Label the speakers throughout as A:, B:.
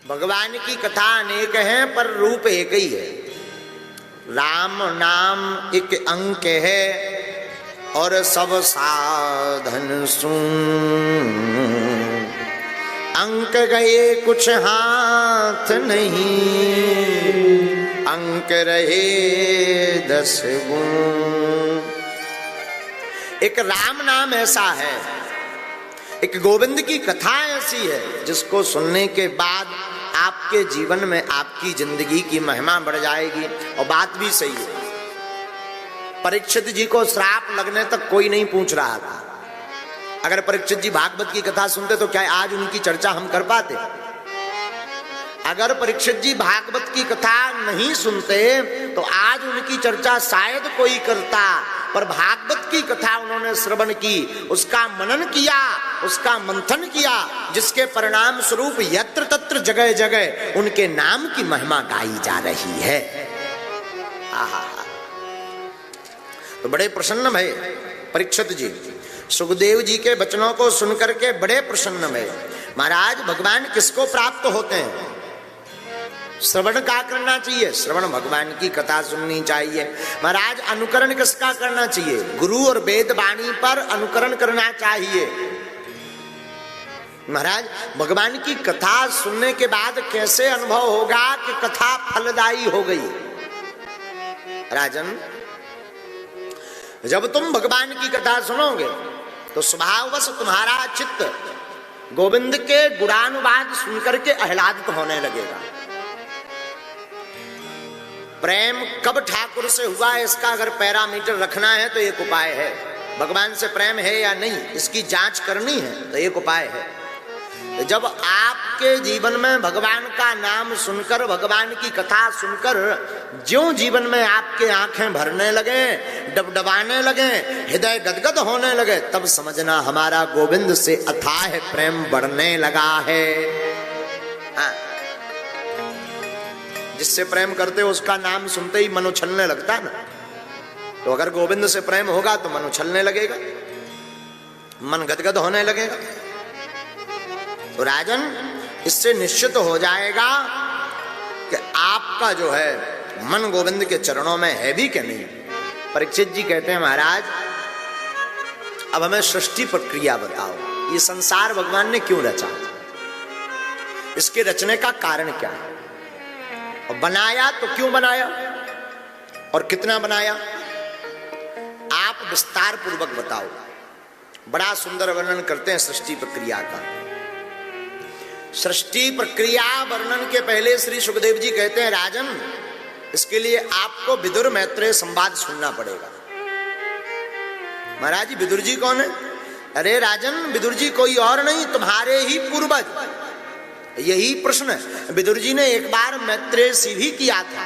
A: भगवान की कथा अनेक है पर रूप एक ही है। राम नाम एक अंक है और सब साधन सुन, अंक गए कुछ हाथ नहीं, अंक रहे 10 गुण। एक राम नाम ऐसा है, एक गोविंद की कथा ऐसी है जिसको सुनने के बाद आपके जीवन में आपकी जिंदगी की महिमा बढ़ जाएगी। और बात भी सही है। परीक्षित जी को श्राप लगने तक कोई नहीं पूछ रहा था। अगर परीक्षित जी भागवत की कथा सुनते तो क्या आज उनकी चर्चा हम कर पाते? अगर परीक्षित जी भागवत की कथा नहीं सुनते तो आज उनकी चर्चा शायद कोई करता, पर भागवत की कथा उन्होंने श्रवण की, उसका मनन किया, उसका मंथन किया, जिसके परिणाम स्वरूप यत्र तत्र जगह जगह उनके नाम की महिमा गाई जा रही है। आहा, तो बड़े प्रसन्न भय परीक्षित जी। सुखदेव जी के वचनों को सुनकर के बड़े प्रसन्न भय। महाराज, भगवान किसको प्राप्त होते हैं? श्रवण का करना चाहिए, श्रवण भगवान की कथा सुननी चाहिए। महाराज, अनुकरण किसका करना चाहिए? गुरु और वेद वाणी पर अनुकरण करना चाहिए। महाराज, भगवान की कथा सुनने के बाद कैसे अनुभव होगा कि कथा फलदायी हो गई? राजन, जब तुम भगवान की कथा सुनोगे तो स्वभाववश तुम्हारा चित्त गोविंद के गुणानुवाद सुनकर के आह्लादित होने लगेगा। प्रेम कब ठाकुर से हुआ इसका अगर पैरामीटर रखना है तो एक उपाय है। भगवान से प्रेम है या नहीं इसकी जांच करनी है तो एक उपाय है। जब आपके जीवन में भगवान का नाम सुनकर, भगवान की कथा सुनकर ज्यों जीवन में आपके आंखें भरने लगे, डबडबाने लगे, हृदय गदगद होने लगे, तब समझना हमारा गोविंद से अथाह प्रेम बढ़ने लगा है। हाँ। जिससे प्रेम करते हो उसका नाम सुनते ही मन उछलने लगता है ना। तो अगर गोविंद से प्रेम होगा तो मन उछलने लगेगा, मन गदगद होने लगेगा। तो राजन, इससे निश्चित हो जाएगा कि आपका जो है मन गोविंद के चरणों में है भी कि नहीं। परीक्षित जी कहते हैं, महाराज अब हमें सृष्टि प्रक्रिया बताओ। ये संसार भगवान ने क्यों रचा? इसके रचने का कारण क्या है? और बनाया तो क्यों बनाया और कितना बनाया? आप विस्तार पूर्वक बताओ। बड़ा सुंदर वर्णन करते हैं सृष्टि प्रक्रिया का। सृष्टि प्रक्रिया वर्णन के पहले श्री सुखदेव जी कहते हैं, राजन इसके लिए आपको विदुर मैत्रेय संवाद सुनना पड़ेगा। महाराज जी, विदुर जी कौन है? अरे राजन, विदुर जी कोई और नहीं, तुम्हारे ही पूर्वज। यही प्रश्न विदुर जी ने एक बार मैत्रेय से भी किया था।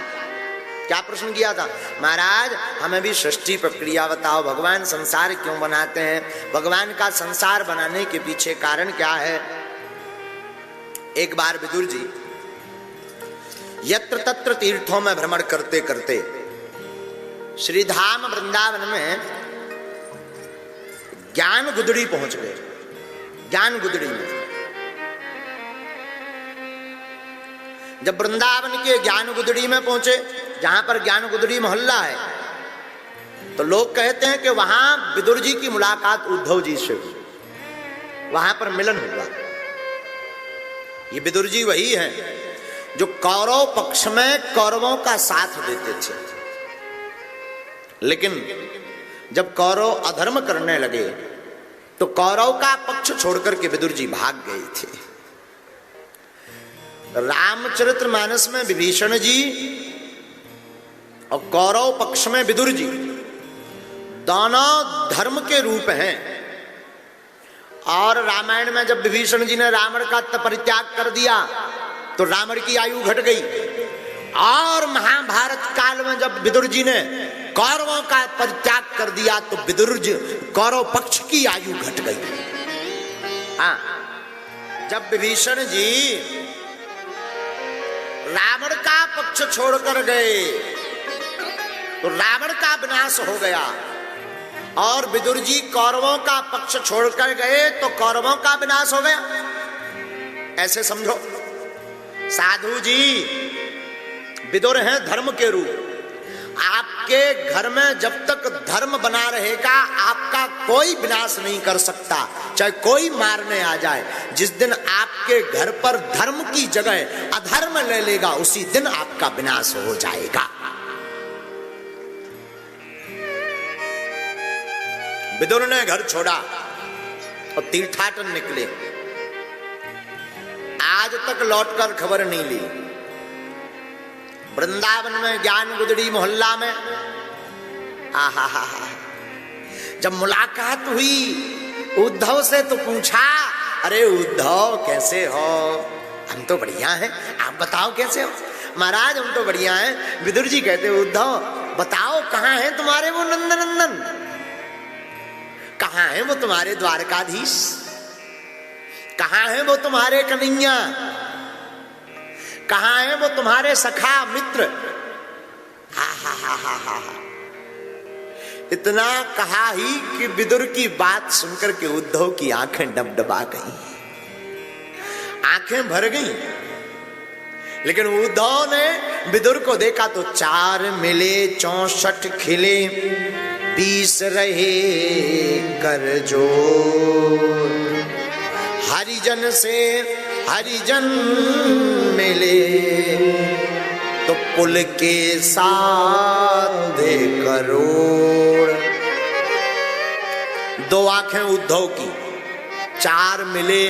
A: क्या प्रश्न किया था? महाराज हमें भी सृष्टि प्रक्रिया बताओ। भगवान संसार क्यों बनाते हैं? भगवान का संसार बनाने के पीछे कारण क्या है? एक बार विदुर जी यत्र तत्र तीर्थों में भ्रमण करते करते श्रीधाम वृंदावन में ज्ञान गुदड़ी पहुंच गए। ज्ञान गुदड़ी में जब वृंदावन के ज्ञान गुदड़ी में पहुंचे, जहां पर ज्ञान गुदड़ी मोहल्ला है, तो लोग कहते हैं कि वहां विदुर जी की मुलाकात उद्धव जी से हुई, वहां पर मिलन हुआ। ये विदुर जी वही हैं जो कौरव पक्ष में कौरवों का साथ देते थे, लेकिन जब कौरव अधर्म करने लगे तो कौरव का पक्ष छोड़कर के विदुर जी भाग गए थे। रामचरितमानस में विभीषण जी और कौरव पक्ष में विदुर जी दोनों धर्म के रूप हैं। और रामायण में जब विभीषण जी ने रावण का परित्याग कर दिया तो रावण की आयु घट गई, और महाभारत काल में जब विदुर जी ने कौरवों का परित्याग कर दिया तो विदुर जी कौरव पक्ष की आयु घट गई। हाँ, जब विभीषण जी रावण का पक्ष छोड़कर गए तो रावण का विनाश हो गया, और विदुर जी कौरवों का पक्ष छोड़कर गए तो कौरवों का विनाश हो गया। ऐसे समझो। साधु जी विदुर हैं धर्म के रूप। आपके घर में जब तक धर्म बना रहेगा आपका कोई विनाश नहीं कर सकता, चाहे कोई मारने आ जाए। जिस दिन आपके घर पर धर्म की जगह अधर्म ले लेगा उसी दिन आपका विनाश हो जाएगा। विदुर ने घर छोड़ा और तीर्थाटन निकले। आज तक लौटकर खबर नहीं ली। वृंदावन में ज्ञान गुदड़ी मोहल्ला में आहा हा हा, जब मुलाकात हुई उद्धव से तो पूछा, अरे उद्धव कैसे हो? हम तो बढ़िया हैं, आप बताओ कैसे हो? महाराज हम तो बढ़िया हैं। विदुर जी कहते उद्धव बताओ कहाँ हैं तुम्हारे वो नंदनंदन, कहाँ हैं वो तुम्हारे द्वारकाधीश, कहाँ हैं वो तुम्हारे कन्हैया, कहाँ हैं वो तुम्हारे सखा मित्र? हा हा हा हा हा। इतना कहा ही कि विदुर की बात सुनकर के उद्धव की आंखें डबडबा गई, आंखें भर गई। लेकिन उद्धव ने विदुर को देखा तो 4 मिले 64 खिले 20 रहे कर जोर। हरिजन से हरिजन मिले तो पुल के साथ करोड़। 2 आंखें उद्धव की, 4 मिले,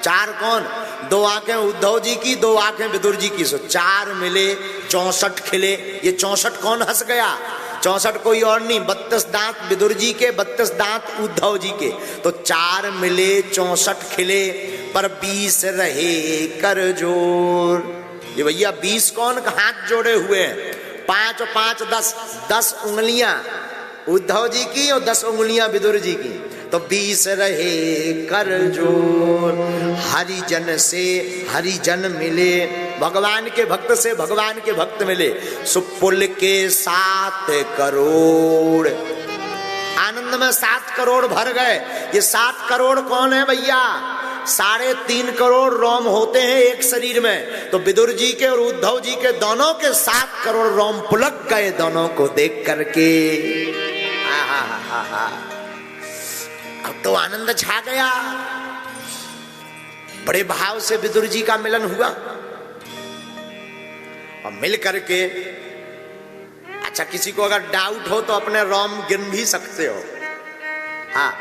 A: 4 कौन? 2 आंखें उद्धव जी की, 2 आंखें विदुर जी की। 4 मिले 64 खिले। ये 64 कौन हंस गया? 64 कोई और नहीं, 32 दांत विदुर जी के, 32 दांत उद्धव जी के। तो 4 मिले 64 खिले पर 20 रहे कर जोर। ये भैया 20 कौन? हाथ जोड़े हुए हैं, 5 और 5 10, 10 उंगलियां उद्धव जी की और 10 उंगलियां विदुर जी की। तो 20 रहे कर जोर। हरिजन से हरिजन मिले, भगवान के भक्त से भगवान के भक्त मिले, सुपुल के 7 करोड़। आनंद में 7 करोड़ भर गए। ये 7 करोड़ कौन है भैया? 3.5 करोड़ रोम होते हैं एक शरीर में। तो विदुर जी के और उद्धव जी के दोनों के 7 करोड़ रोम पुलक गए दोनों को देख करके। अब तो आनंद छा गया। बड़े भाव से विदुर जी का मिलन हुआ और मिल करके, अच्छा किसी को अगर डाउट हो तो अपने रोम गिन भी सकते हो, हाँ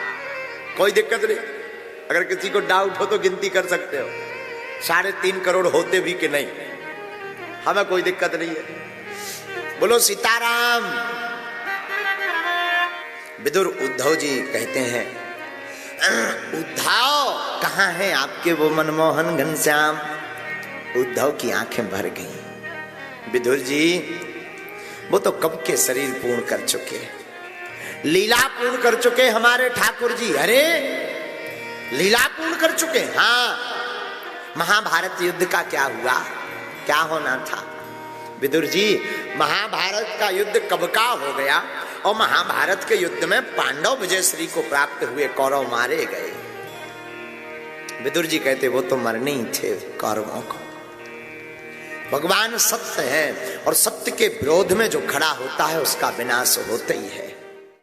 A: कोई दिक्कत नहीं। अगर किसी को डाउट हो तो गिनती कर सकते हो, 3.5 करोड़ होते भी कि नहीं, हमें कोई दिक्कत नहीं है। बोलो सीताराम। विदुर उद्धव जी कहते हैं, उद्धव कहाँ हैं आपके वो मनमोहन घनश्याम? उद्धव की आंखें भर गईं। विदुर जी वो तो कब के शरीर पूर्ण कर चुके, लीला पूर्ण कर चुके हमारे ठाकुर जी। अरे लीला पूर्ण कर चुके? हाँ। महाभारत युद्ध का क्या हुआ? क्या होना था? विदुर जी महाभारत का युद्ध कब का हो गया और महाभारत के युद्ध में पांडव विजयश्री को प्राप्त हुए, कौरव मारे गए। विदुर जी कहते वो तो मरने ही थे कौरवों को। भगवान सत्य है और सत्य के विरोध में जो खड़ा होता है उसका विनाश होता ही है।